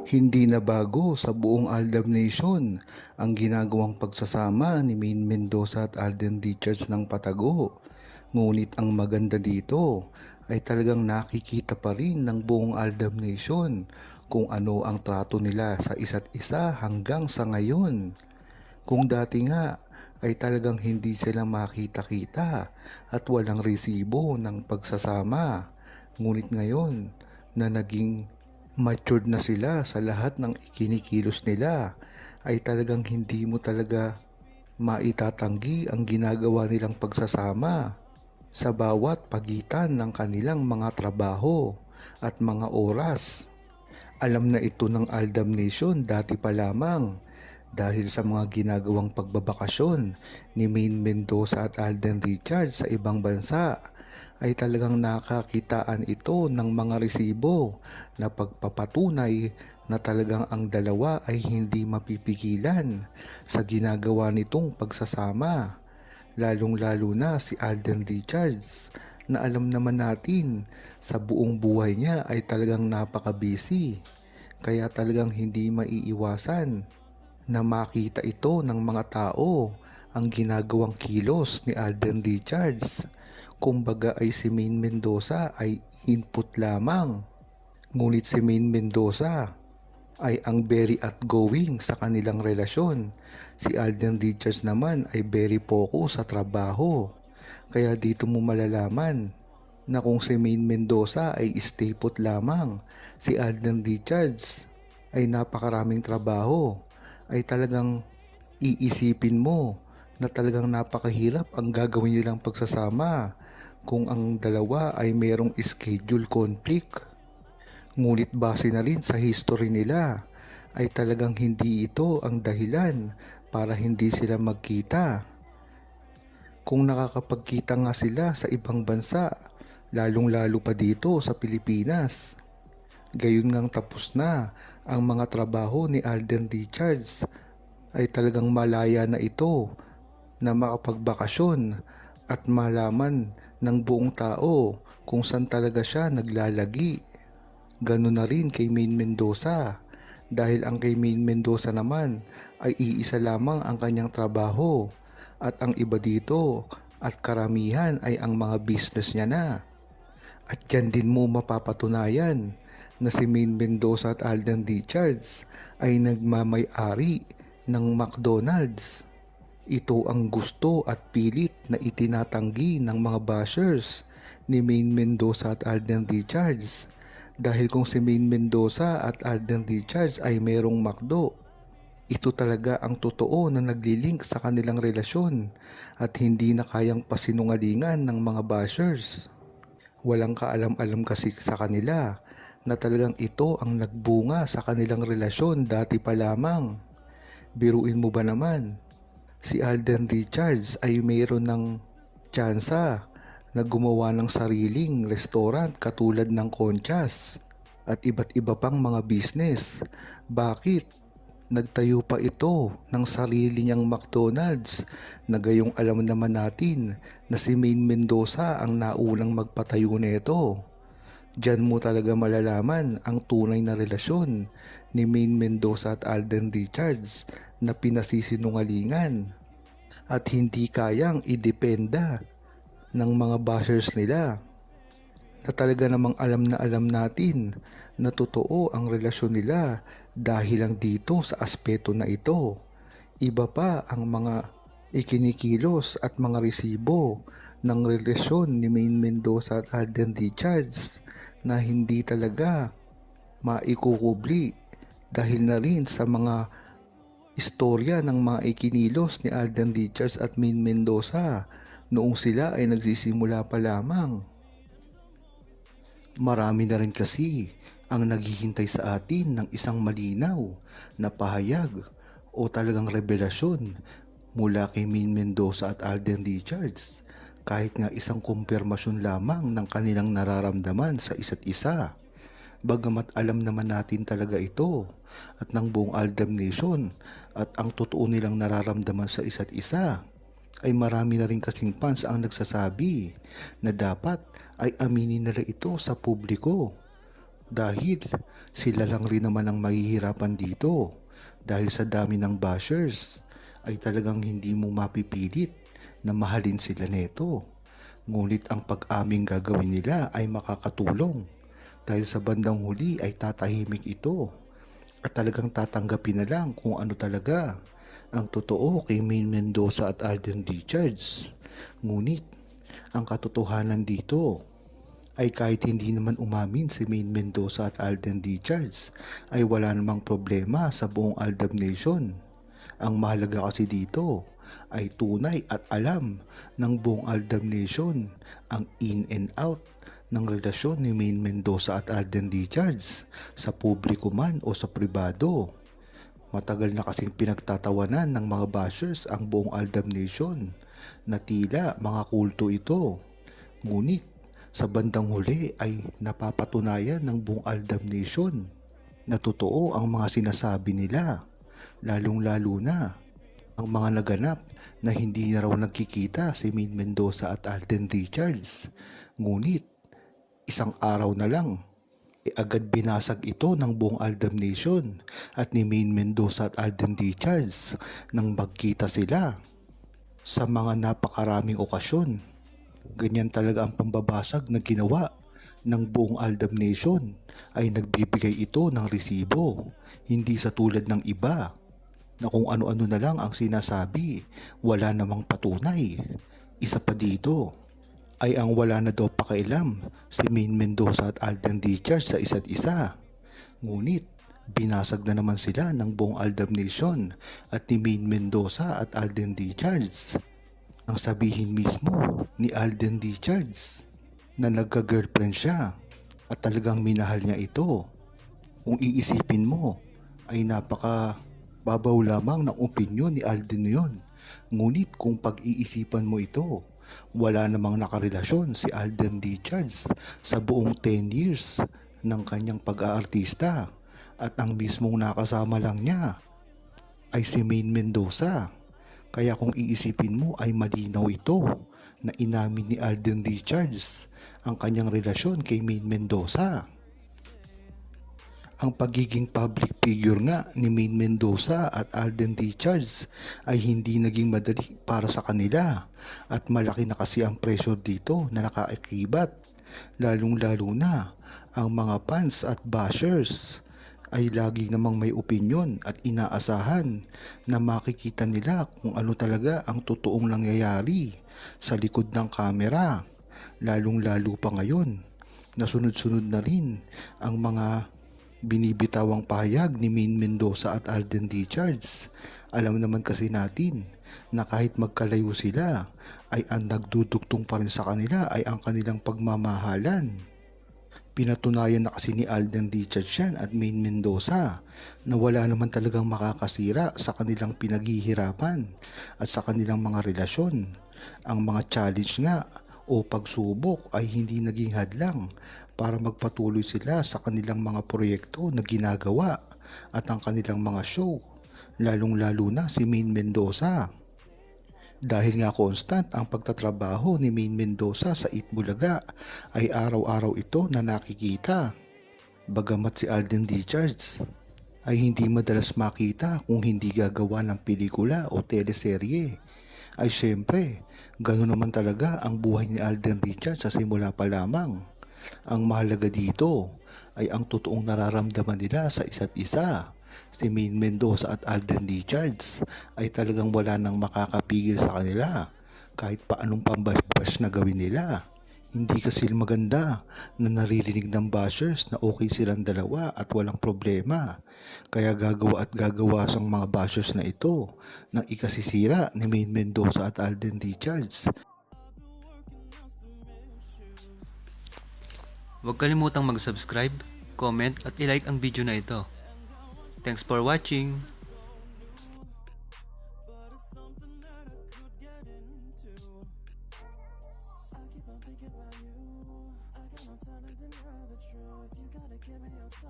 Hindi na bago sa buong Aldab Nation ang ginagawang pagsasama ni Maine Mendoza at Alden Richards ng patago. Ngunit ang maganda dito ay talagang nakikita pa rin ng buong Aldab Nation kung ano ang trato nila sa isa't isa hanggang sa ngayon. Kung dati nga ay talagang hindi sila makita-kita at walang resibo ng pagsasama. Ngunit ngayon na naging matured na sila sa lahat ng ikinikilos nila ay talagang hindi mo talaga maitatanggi ang ginagawa nilang pagsasama sa bawat pagitan ng kanilang mga trabaho at mga oras. Alam na ito ng Aldab Nation dati pa lamang dahil sa mga ginagawang pagbabakasyon ni Maine Mendoza at Alden Richards sa ibang bansa ay talagang nakakitaan ito ng mga resibo na pagpapatunay na talagang ang dalawa ay hindi mapipigilan sa ginagawa nitong pagsasama. Lalong-lalo na si Alden Richards na alam naman natin sa buong buhay niya ay talagang napaka-busy. Kaya talagang hindi maiiwasan na makita ito ng mga tao ang ginagawang kilos ni Alden Richards. Kumbaga ay si Maine Mendoza ay input lamang. Ngunit si Maine Mendoza ay ang very outgoing sa kanilang relasyon. Si Alden Richards naman ay very focus sa trabaho. Kaya dito mo malalaman na kung si Maine Mendoza ay stay put lamang, si Alden Richards ay napakaraming trabaho, ay talagang iisipin mo na talagang napakahirap ang gagawin nilang pagsasama kung ang dalawa ay merong schedule conflict. Ngunit base na rin sa history nila ay talagang hindi ito ang dahilan para hindi sila magkita. Kung nakakapagkita nga sila sa ibang bansa, lalong-lalo pa dito sa Pilipinas. Gayon ngang tapos na ang mga trabaho ni Alden Richards ay talagang malaya na ito na makapagbakasyon at malaman ng buong tao kung saan talaga siya naglalagi. Ganun na rin kay Maine Mendoza dahil ang kay Maine Mendoza naman ay iisa lamang ang kanyang trabaho at ang iba dito at karamihan ay ang mga business niya na. At yan din mo mapapatunayan na si Maine Mendoza at Alden Richards ay nagmamay-ari ng McDonald's. Ito ang gusto at pilit na itinatanggi ng mga bashers ni Maine Mendoza at Alden Richards. Dahil kung si Maine Mendoza at Alden Richards ay merong McDo, ito talaga ang totoo na naglilink sa kanilang relasyon at hindi na kayang pasinungalingan ng mga bashers. Walang kaalam-alam kasi sa kanila na talagang ito ang nagbunga sa kanilang relasyon dati pa lamang. Biruin mo ba naman? Si Alden Richards ay mayroon ng tsansa na gumawa ng sariling restaurant katulad ng Conchas at iba't iba pang mga business. Bakit? Nagtayo pa ito ng sarili niyang McDonald's na gayong alam naman natin na si Maine Mendoza ang naunang magpatayo nito. Diyan mo talaga malalaman ang tunay na relasyon ni Maine Mendoza at Alden Richards na pinasisinungalingan at hindi kayang idependa ng mga bashers nila na talaga namang alam na alam natin na totoo ang relasyon nila dahil lang dito sa aspeto na ito. Iba pa ang mga ikinikilos at mga resibo ng relasyon ni Maine Mendoza at Alden Richards na hindi talaga maikukubli dahil na rin sa mga istorya ng mga ikinilos ni Alden Richards at Maine Mendoza noong sila ay nagsisimula pa lamang. Marami na rin kasi ang naghihintay sa atin ng isang malinaw na pahayag o talagang revelasyon mula kay Maine Mendoza at Alden Richards kahit nga isang kumpirmasyon lamang ng kanilang nararamdaman sa isa't isa. Bagamat alam naman natin talaga ito at ng buong Aldab Nation at ang totoo nilang nararamdaman sa isa't isa, ay marami na rin kasing fans ang nagsasabi na dapat ay aminin nila ito sa publiko. Dahil sila lang rin naman ang mahihirapan dito. Dahil sa dami ng bashers ay talagang hindi mo mapipilit na mahalin sila neto. Ngunit ang pag-aming gagawin nila ay makakatulong. Dahil sa bandang huli ay tatahimik ito at talagang tatanggapin na lang kung ano talaga ang totoo kay Main Mendoza at Alden Richards. Ngunit ang katotohanan dito ay kahit hindi naman umamin si Main Mendoza at Alden Richards ay wala namang problema sa buong Aldab Nation. Ang mahalaga kasi dito ay tunay at alam ng buong Aldab Nation ang in and out ng relasyon ni Main Mendoza at Alden Richards sa publiko man o sa pribado. Matagal na kasing pinagtatawanan ng mga bashers ang buong Aldab Nation na tila mga kulto ito. Ngunit sa bandang huli ay napapatunayan ng buong Aldab Nation na totoo ang mga sinasabi nila, lalong-lalo na ang mga naganap na hindi na raw nagkikita si Main Mendoza at Alden Richards. Ngunit isang araw na lang, agad binasag ito ng buong Aldab Nation at ni Main Mendoza at Alden Richards nang magkita sila sa mga napakaraming okasyon. Ganyan talaga ang pambabasag na ginawa ng buong Aldab Nation ay nagbibigay ito ng resibo, hindi sa tulad ng iba na kung ano-ano na lang ang sinasabi, wala namang patunay. Isa pa dito ay ang wala na daw pakialam si Main Mendoza at Alden Richards sa isa't isa. Ngunit binasag na naman sila ng buong Aldab Nation at ni Main Mendoza at Alden Richards. Ang sabihin mismo ni Alden Richards na nagka-girlfriend siya at talagang minahal niya ito. Kung iisipin mo ay napaka babaw lamang ng opinyon ni Alden yon. Ngunit kung pag-iisipan mo ito, wala namang nakarelasyon si Alden Richards sa buong 10 years ng kanyang pag-aartista at ang mismong nakasama lang niya ay si Main Mendoza. Kaya kung iisipin mo ay malinaw ito na inamin ni Alden Richards ang kanyang relasyon kay Main Mendoza. Ang pagiging public figure nga ni Main Mendoza at Alden Richards ay hindi naging madali para sa kanila at malaki na kasi ang pressure dito na nakaakibat, lalong-lalo na ang mga fans at bashers ay lagi namang may opinyon at inaasahan na makikita nila kung ano talaga ang totoong nangyayari sa likod ng kamera, lalong-lalo pa ngayon na sunod-sunod na rin ang mga binibitawang pahayag ni Main Mendoza at Alden Richards. Alam naman kasi natin na kahit magkalayo sila ay ang nagdudugtong pa rin sa kanila ay ang kanilang pagmamahalan. Pinatunayan na kasi ni Alden Richards yan at Main Mendoza na wala naman talagang makakasira sa kanilang pinaghihirapan at sa kanilang mga relasyon. Ang mga challenge nga o pagsubok ay hindi naging hadlang para magpatuloy sila sa kanilang mga proyekto na ginagawa at ang kanilang mga show, lalong-lalo na si Main Mendoza. Dahil nga constant ang pagtatrabaho ni Main Mendoza sa Itbulaga ay araw-araw ito na nakikita. Bagamat si Alden Richards ay hindi madalas makita kung hindi gagawa ng pelikula o teleserye, ay syempre, gano'n naman talaga ang buhay ni Alden Richards sa simula pa lamang. Ang mahalaga dito ay ang totoong nararamdaman nila sa isa't isa. Si Main Mendoza at Alden Richards ay talagang wala nang makakapigil sa kanila kahit paanong pambash-bash na gawin nila. Hindi kasi maganda na naririnig ng bashers na okay silang dalawa at walang problema. Kaya gagawa at gagawa sang mga bashers na ito ng ikasisira ni Main Mendoza at Alden Richards. Huwag kalimutang mag-subscribe, comment at i-like ang video na ito. Thanks for watching!